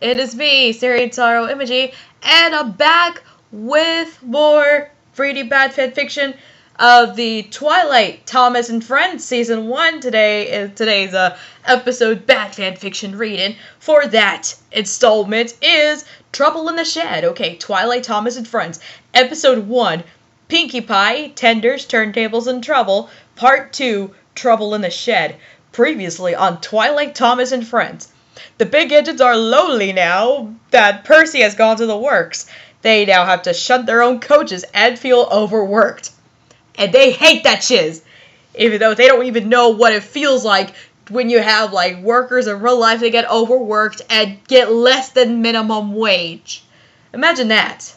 it is me, SearingSorrow Emoji, and I'm back with more 3D bad fanfiction of the Twilight, Thomas and Friends Season 1. Today's episode bad fanfiction reading for that installment is Trouble in the Shed. Okay, Twilight, Thomas and Friends, Episode 1, Pinkie Pie, Tenders, Turntables, and Trouble, Part 2, Trouble in the Shed. Previously on Twilight, Thomas and Friends. The big engines are lonely now that Percy has gone to the works. They now have to shunt their own coaches and feel overworked. And they hate that shiz. Even though they don't even know what it feels like when you have, like, workers in real life that get overworked and get less than minimum wage. Imagine that.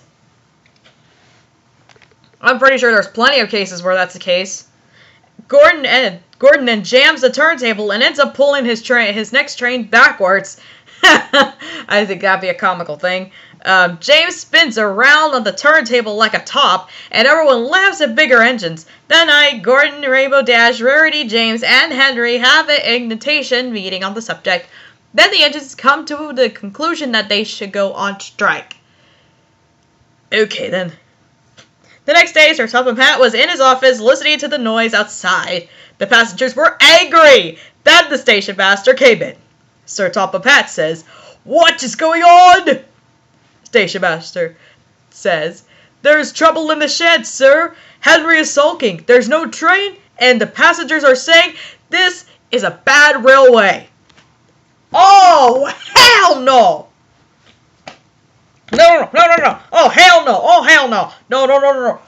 I'm pretty sure there's plenty of cases where that's the case. Gordon then jams the turntable and ends up pulling his next train backwards. I think that'd be a comical thing. James spins around on the turntable like a top, and everyone laughs at bigger engines. That night, Gordon, Rainbow Dash, Rarity, James, and Henry have an ignition meeting on the subject. Then the engines come to the conclusion that they should go on strike. Okay, then. The next day, Sir Topham Hatt was in his office listening to the noise outside. The passengers were angry that the station master came in. Sir Topham Hatt says, "What is going on?" Station master says, "There's trouble in the shed, sir. Henry is sulking. There's no train, and the passengers are saying this is a bad railway." Oh, hell no! No. Oh, hell no. Oh, hell no. No.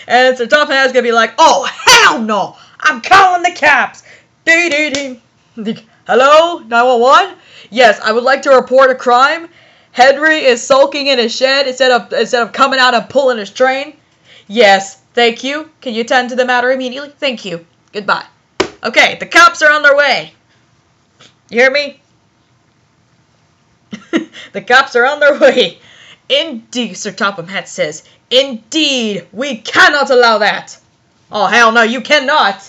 And Sir Topham Hatt's gonna be like, "Oh, hell no. I'm calling the cops." Ding. Hello, 911? Yes, I would like to report a crime. Henry is sulking in his shed instead of coming out and pulling his train. Yes, thank you. Can you attend to the matter immediately? Thank you. Goodbye. Okay, the cops are on their way. You hear me? The cops are on their way. Indeed, Sir Topham Hatt says. Indeed, we cannot allow that. Oh, hell no, you cannot.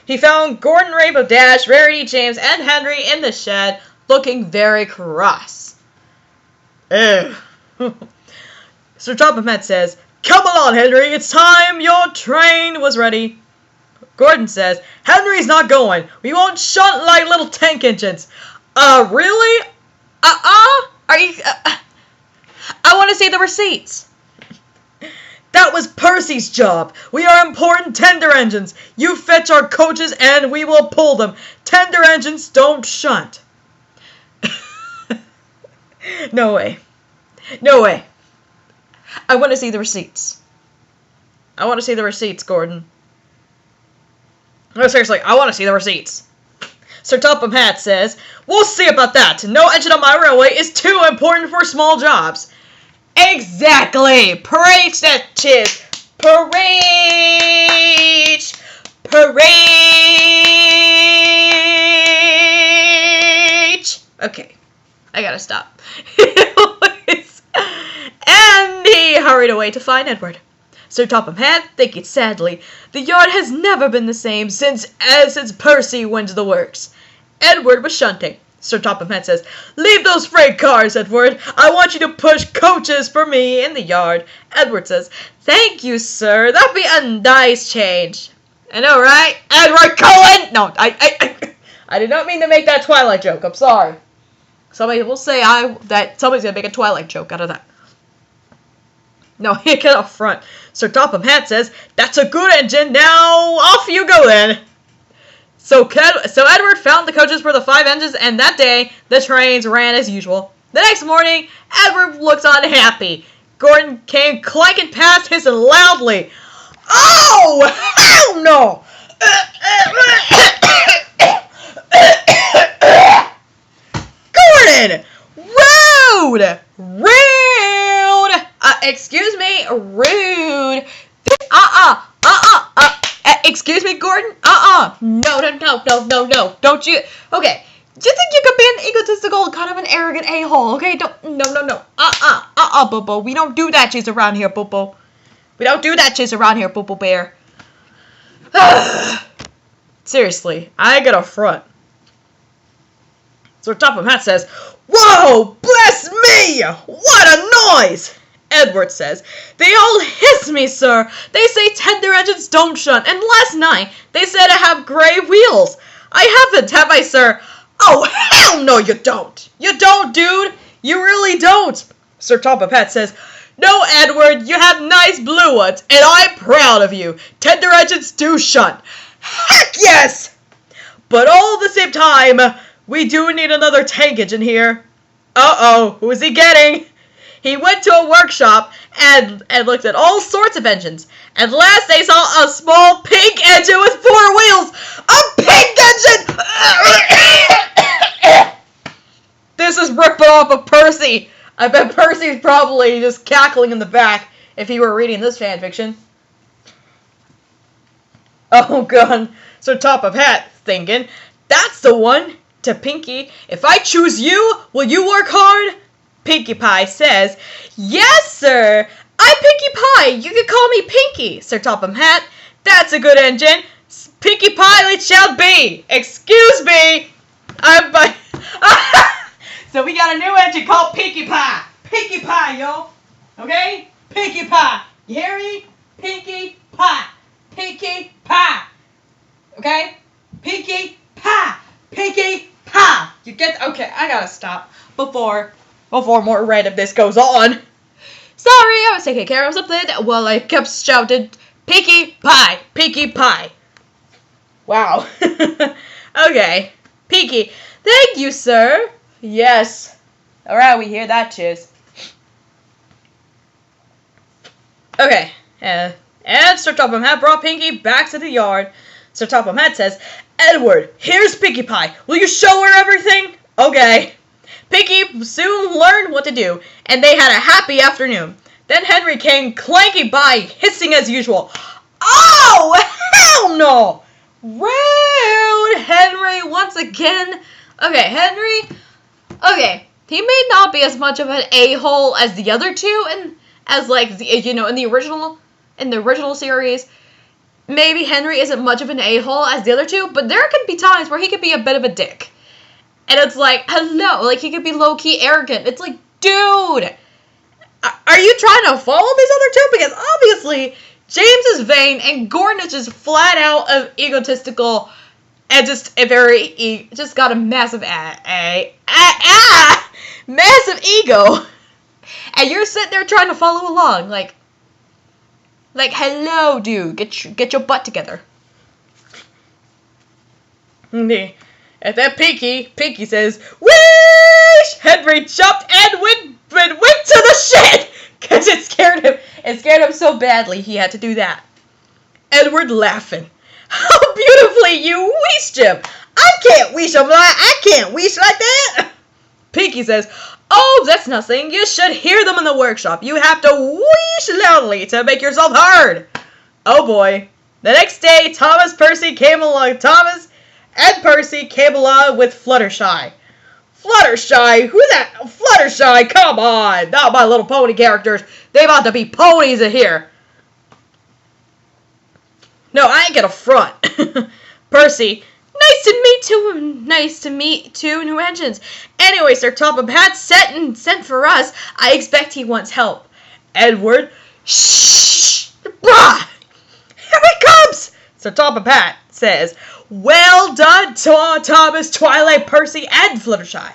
He found Gordon, Rainbow Dash, Rarity, James, and Henry in the shed, looking very cross. Ugh. Sir Topham Hatt says, "Come along, Henry, it's time your train was ready." Gordon says, "Henry's not going. We won't shunt like little tank engines." Really? Are you... I want to see the receipts. That was Percy's job. We are important tender engines. You fetch our coaches and we will pull them. Tender engines don't shunt. No way. I want to see the receipts. I want to see the receipts, Gordon. No, seriously, I want to see the receipts. Sir Topham Hatt says, "We'll see about that. No engine on my railway is too important for small jobs." Exactly! Preach that chiz! Preach! Okay, I gotta stop. And he hurried away to find Edward. Sir Topham Hatt thinking sadly, the yard has never been the same since Percy went to the works. Edward was shunting. Sir Topham Hatt says, "Leave those freight cars, Edward. I want you to push coaches for me in the yard." Edward says, "Thank you, sir. That'd be a nice change." I know, right? Edward Cullen! No, I did not mean to make that Twilight joke. I'm sorry. Somebody will say that somebody's gonna make a Twilight joke out of that. No, he get up front. Sir Topham Hatt says, "That's a good engine. Now off you go then." So Edward found the coaches for the 5 engines, and that day the trains ran as usual. The next morning, Edward looks unhappy. Gordon came clanking past, hissing loudly. Oh, hell no! Gordon! Rude! Excuse me, rude. Excuse me, Gordon? No. Don't you? Okay. Do you think you could be an egotistical, kind of an arrogant a-hole? Okay, no. Bobo. We don't do that shit around here, Bobo. We don't do that shit around here, Bobo Bear. Seriously, I got a front. Sir Topham Hatt says, "Whoa! Bless me! What a noise!" Edward says, "They all hiss me, sir. They say tender engines don't shunt, and last night they said I have gray wheels. I haven't, have I, sir?" "Oh, hell no you don't! You don't, dude! You really don't!" Sir Topham Hatt says, "No, Edward, you have nice blue ones, and I'm proud of you. Tender engines do shunt." "Heck yes! But all at the same time, we do need another tank engine here." "Uh-oh, who is he getting?" He went to a workshop and looked at all sorts of engines. At last they saw a small pink engine with 4 wheels. A pink engine! This is ripping off of Percy. I bet Percy's probably just cackling in the back if he were reading this fanfiction. Oh god, Sir Topham Hatt thinking, "That's the one." To Pinkie, "If I choose you, will you work hard?" Pinkie Pie says, "Yes, sir. I'm Pinkie Pie. You can call me Pinkie." Sir Topham Hatt, "That's a good engine. Pinkie Pie it shall be. Excuse me. So we got a new engine called Pinkie Pie. Pinkie Pie, yo. Okay? Pinkie Pie. You hear me? Pinkie Pie. Pinkie Pie. Okay? Pinkie Pie. Pinkie Pie. You get... Okay, I gotta stop before more red of this goes on. Sorry, I was taking care of something while I kept shouting, "Pinkie Pie! Pinkie Pie!" Wow. Okay. Pinkie, "Thank you, sir." "Yes." Alright, we hear that, cheers. Okay. And Sir Topham Hatt brought Pinkie back to the yard. Sir Topham Hatt says, "Edward, here's Pinkie Pie. Will you show her everything?" "Okay." Pinkie soon learned what to do, and they had a happy afternoon. Then Henry came clanking by, hissing as usual. "Oh, hell no! Rude, Henry, once again." Okay, Henry, okay, he may not be as much of an a-hole as the other two, and as like, in the original series, maybe Henry isn't much of an a-hole as the other two, but there can be times where he could be a bit of a dick. And it's like, hello, like, he could be low-key arrogant. It's like, dude, are you trying to follow these other two? Because obviously, James is vain, and Gordon is just flat out egotistical, and just just got a massive, massive ego. And you're sitting there trying to follow along, like, hello, dude, get your butt together. At that Pinkie says, "Wish!" Henry jumped and went to the shed, because it scared him. It scared him so badly he had to do that. Edward laughing. "How beautifully you wished him! I can't wish him I can't wish like that." Pinkie says, "Oh, that's nothing. You should hear them in the workshop. You have to wish loudly to make yourself heard." Oh boy. The next day, Thomas and Percy came along with Fluttershy. Fluttershy? Who's that? Fluttershy, come on! Not My Little Pony characters. They about to be ponies in here. No, I ain't gonna front. Percy, nice to meet two new engines. Anyway, Sir Topham Hatt sent for us. I expect he wants help. Edward, shh! Brah! Here he comes! Sir Topham Hatt says, "Well done, Thomas, Twilight, Percy, and Fluttershy.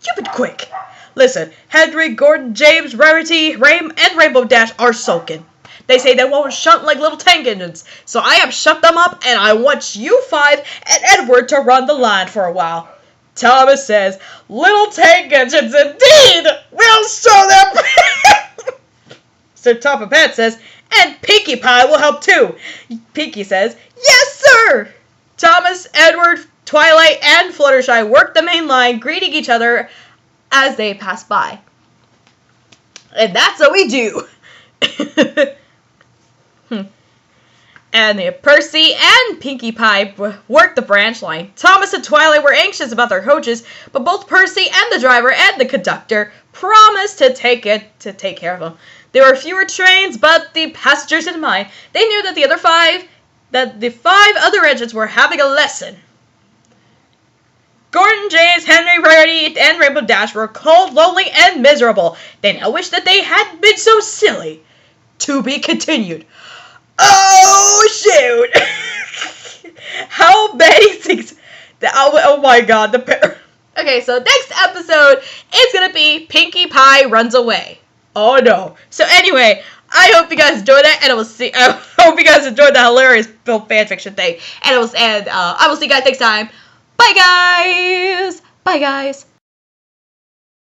You've been quick. Listen, Henry, Gordon, James, Rarity, and Rainbow Dash are sulking. They say they won't shunt like little tank engines, so I have shut them up, and I want you 5 and Edward to run the line for a while." Thomas says, "Little tank engines indeed! We'll show them!" Sir Topham Hatt says, "And Pinkie Pie will help too." Pinkie says, "Yes, sir!" Thomas, Edward, Twilight, and Fluttershy work the main line, greeting each other as they pass by. And that's what we do. And Percy and Pinkie Pie worked the branch line. Thomas and Twilight were anxious about their coaches, but both Percy and the driver and the conductor promised to take care of them. There were fewer trains, but the passengers didn't mind. They knew that the 5 other engines were having a lesson. Gordon, James, Henry, Rarity, and Rainbow Dash were cold, lonely, and miserable. They now wish that they hadn't been so silly. To be continued. Oh, shoot! How many things... Oh my god, Okay, so next episode is gonna be Pinkie Pie Runs Away. Oh no. So anyway, I hope you guys enjoyed that, and I hope you guys enjoyed the hilarious fanfiction thing. And I will see you guys next time. Bye guys! Bye guys!